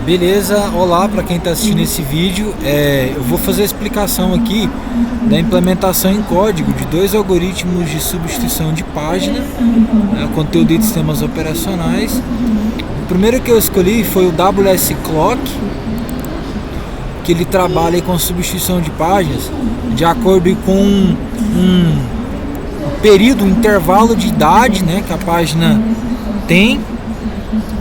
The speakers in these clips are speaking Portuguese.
Beleza, olá para quem está assistindo esse vídeo. Eu vou fazer a explicação aqui da implementação em código de dois algoritmos de substituição de página, conteúdo de sistemas operacionais. O primeiro que eu escolhi foi o WS Clock, que ele trabalha aí com substituição de páginas de acordo com um período, um intervalo de idade, que a página tem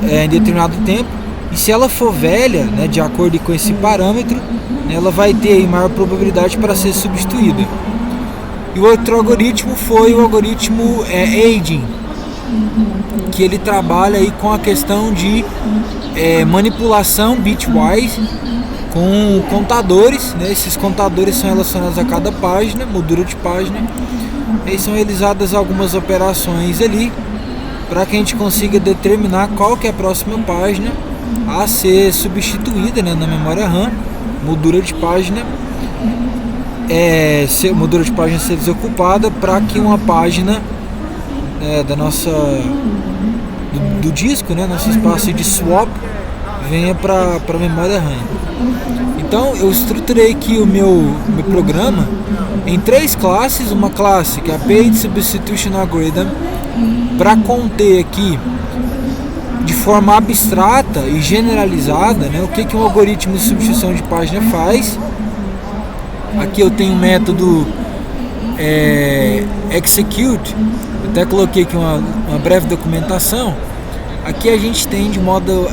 em determinado tempo. E se ela for velha, de acordo com esse parâmetro, ela vai ter aí maior probabilidade para ser substituída. E o outro algoritmo foi o algoritmo Aging, que ele trabalha aí com a questão de manipulação bitwise com contadores, Esses contadores são relacionados a cada página, moldura de página, e são realizadas algumas operações ali para que a gente consiga determinar qual que é a próxima página a ser substituída, na memória RAM, moldura de página, moldura de página ser desocupada para que uma página da nossa do disco, nosso espaço de swap venha para a memória RAM. Então eu estruturei aqui o meu programa em três classes. Uma classe que é a Page Substitution Algorithm, para conter aqui de forma abstrata e generalizada, o que um algoritmo de substituição de página faz. Aqui eu tenho um método execute, eu até coloquei aqui uma breve documentação. Aqui a gente tem de modo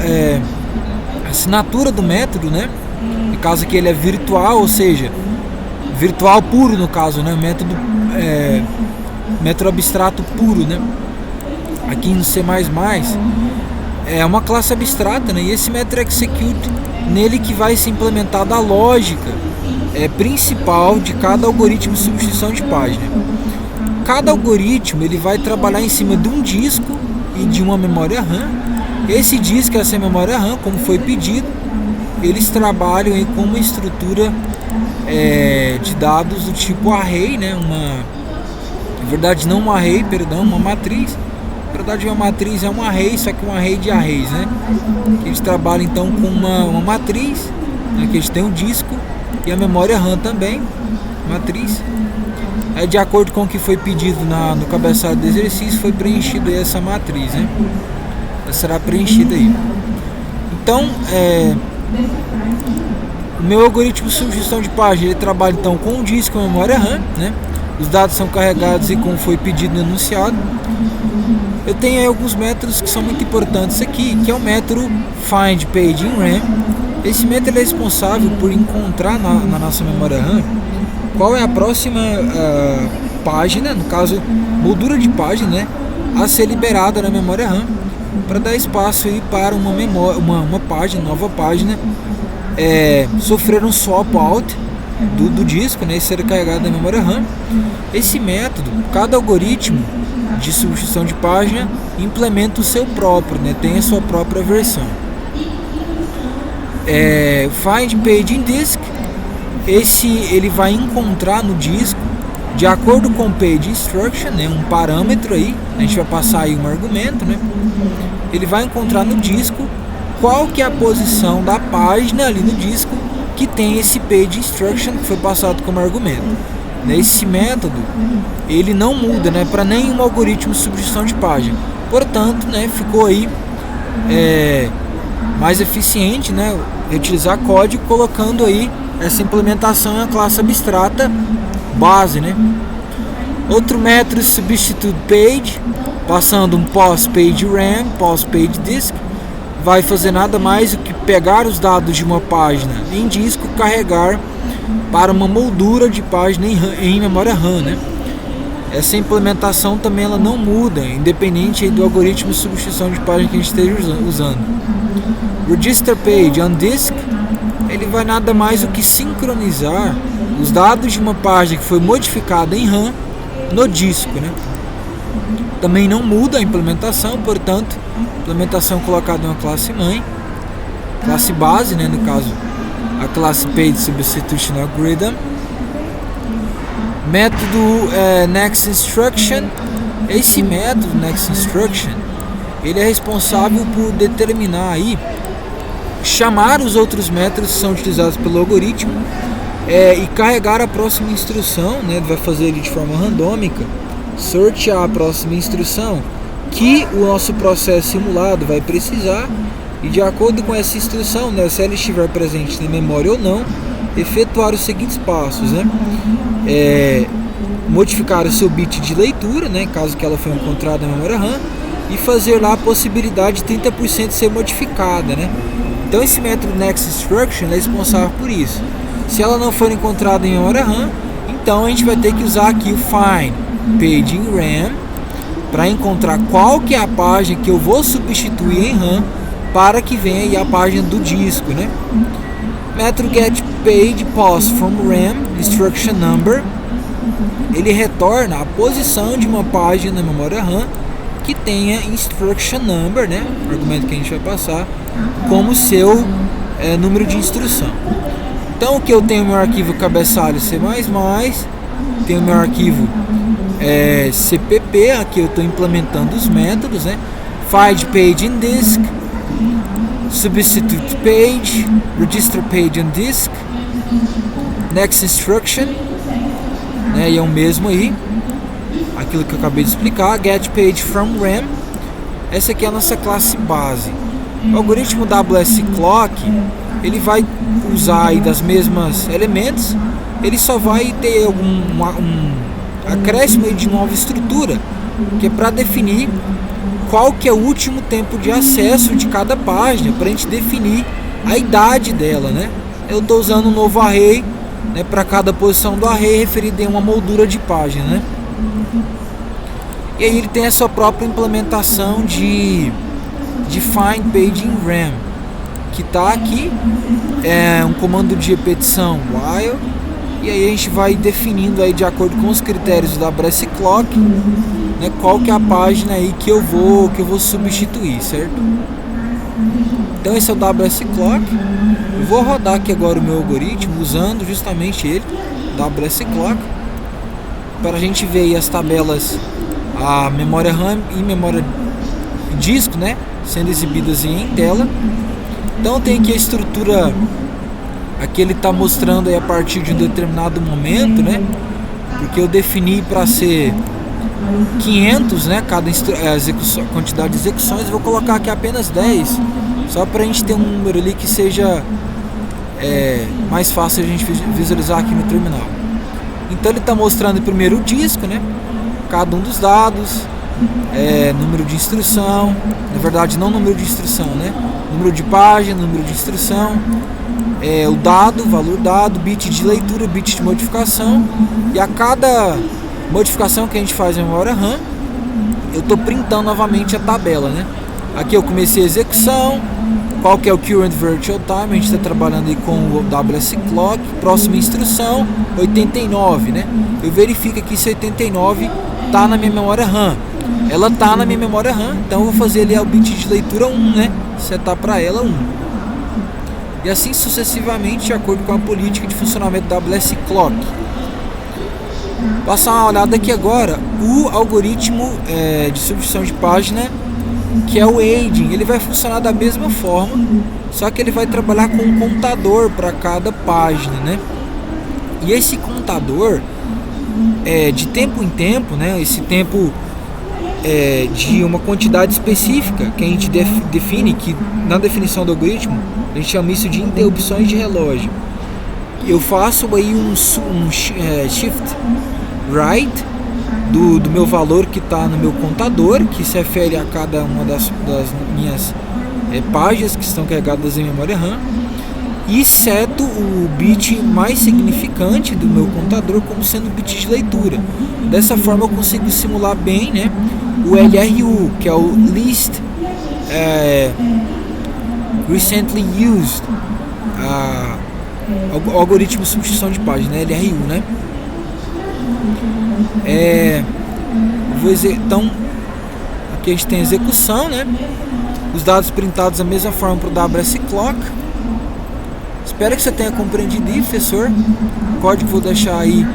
assinatura do método, no caso aqui ele é virtual, ou seja, virtual puro no caso, método abstrato puro, Aqui no C++ é uma classe abstrata, e esse método execute, nele que vai ser implementada a lógica principal de cada algoritmo de substituição de página. Cada algoritmo ele vai trabalhar em cima de um disco e de uma memória RAM. Esse disco e essa memória RAM, como foi pedido, eles trabalham aí com uma estrutura de dados do tipo array, na verdade não um array, perdão, uma matriz. Na verdade uma matriz é um array, só que um array de arrays, Eles trabalham então com uma matriz, que eles têm um disco e a memória RAM também, matriz. De acordo com o que foi pedido no cabeçalho do exercício, foi preenchido aí essa matriz, Ela será preenchida aí. Então, o meu algoritmo de substituição de página, ele trabalha então com um disco e uma memória RAM, Os dados são carregados e como foi pedido no enunciado. Eu tenho aí alguns métodos que são muito importantes aqui, que é o método find page in RAM. Esse método é responsável por encontrar na nossa memória RAM qual é a próxima página, no caso moldura de página, a ser liberada na memória RAM, para dar espaço aí para uma página, nova página, sofrer um swap out do disco, e ser carregado na memória RAM. Esse método, cada algoritmo de substituição de página implementa o seu próprio, tem a sua própria versão. Find page in disk, ele vai encontrar no disco, de acordo com page instruction, um parâmetro aí, a gente vai passar aí um argumento, ele vai encontrar no disco qual que é a posição da página ali no disco que tem esse page instruction que foi passado como argumento. Esse método ele não muda, para nenhum algoritmo de substituição de página. Portanto, ficou aí mais eficiente, utilizar código colocando aí essa implementação em uma classe abstrata base, Outro método substitute page, passando um pos page RAM, pos page disk, vai fazer nada mais do que pegar os dados de uma página em disco, carregar para uma moldura de página em memória RAM, Essa implementação também ela não muda, independente do algoritmo de substituição de página que a gente esteja usando. Register page on disk, ele vai nada mais do que sincronizar os dados de uma página que foi modificada em RAM no disco, Também não muda a implementação, portanto, implementação colocada em uma classe mãe, classe base, no caso a classe Page Substitution Algorithm. Método Next Instruction. Esse método Next Instruction, ele é responsável por determinar aí chamar os outros métodos que são utilizados pelo algoritmo e carregar a próxima instrução, né? Ele vai fazer ele de forma randômica, sortear a próxima instrução que o nosso processo simulado vai precisar, e de acordo com essa instrução, né, se ela estiver presente na memória ou não, efetuar os seguintes passos, né? Modificar o seu bit de leitura, né, caso que ela foi encontrada na memória RAM, e fazer lá a possibilidade de 30% ser modificada, né? Então esse método Next Instruction é responsável por isso. Se ela não for encontrada em memória RAM, então a gente vai ter que usar aqui o Find Page in RAM para encontrar qual que é a página que eu vou substituir em RAM para que venha aí a página do disco, né? Método Get Page Pass from RAM Instruction Number, ele retorna a posição de uma página na memória RAM que tenha Instruction Number, né? O argumento que a gente vai passar como seu número de instrução. Então aqui eu tenho meu arquivo cabeçalho C++, tenho meu arquivo CPP, aqui eu estou implementando os métodos, né? Find Page in Disk, Substitute Page, Register Page on Disk, Next Instruction, né? E é o mesmo aí, aquilo que eu acabei de explicar, Get Page from RAM. Essa aqui é a nossa classe base. O algoritmo WS Clock, ele vai usar aí das mesmas elementos, ele só vai ter um acréscimo aí de nova estrutura, que é para definir qual que é o último tempo de acesso de cada página, para a gente definir a idade dela, né? Eu estou usando um novo array, né, para cada posição do array referida em uma moldura de página, né? E aí ele tem a sua própria implementação de Find Page in RAM, que está aqui, é um comando de repetição while, e aí a gente vai definindo aí de acordo com os critérios da WS Clock, né, qual que é a página aí que eu vou substituir, certo? Então esse é o WS Clock. Eu vou rodar aqui agora o meu algoritmo usando justamente ele, WS Clock, para a gente ver aí as tabelas, a memória RAM e memória disco, né, sendo exibidas em tela. Então tem aqui a estrutura, aqui ele está mostrando aí a partir de um determinado momento, né, porque eu defini para ser 500, né, cada quantidade de execuções. Eu vou colocar aqui apenas 10, só para a gente ter um número ali que seja mais fácil a gente visualizar aqui no terminal. Então ele está mostrando primeiro o disco, né, cada um dos dados, número de instrução, na verdade não número de instrução, né, número de página, número de instrução, o dado, valor dado, bit de leitura, bit de modificação, e a cada modificação que a gente faz na memória RAM, eu estou printando novamente a tabela, né? Aqui eu comecei a execução, qual que é o Current Virtual Time, a gente está trabalhando aí com o WS Clock, próxima instrução, 89, né? Eu verifico aqui se 89 está na minha memória RAM. Ela está na minha memória RAM, então eu vou fazer ali o bit de leitura 1, né? Setar para ela 1. E assim sucessivamente, de acordo com a política de funcionamento da WS Clock. Passar uma olhada aqui agora, o algoritmo de substituição de página, que é o Aging, ele vai funcionar da mesma forma, só que ele vai trabalhar com um contador para cada página, né? E esse contador, de tempo em tempo, né? Esse tempo de uma quantidade específica que a gente define, que na definição do algoritmo a gente chama isso de interrupções de relógio. Eu faço aí um shift right do meu valor que está no meu contador, que se refere a cada uma das minhas páginas que estão carregadas em memória RAM, e seto o bit mais significante do meu contador como sendo o bit de leitura. Dessa forma eu consigo simular bem, né, o LRU, que é o Least Recently Used, o algoritmo de substituição de página, LRU, né? Então aqui a gente tem a execução, né? Os dados printados da mesma forma para o WS Clock. Espero que você tenha compreendido isso, professor. O código vou deixar aí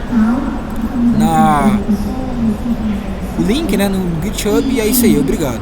o link, né, no GitHub, e é isso aí, obrigado.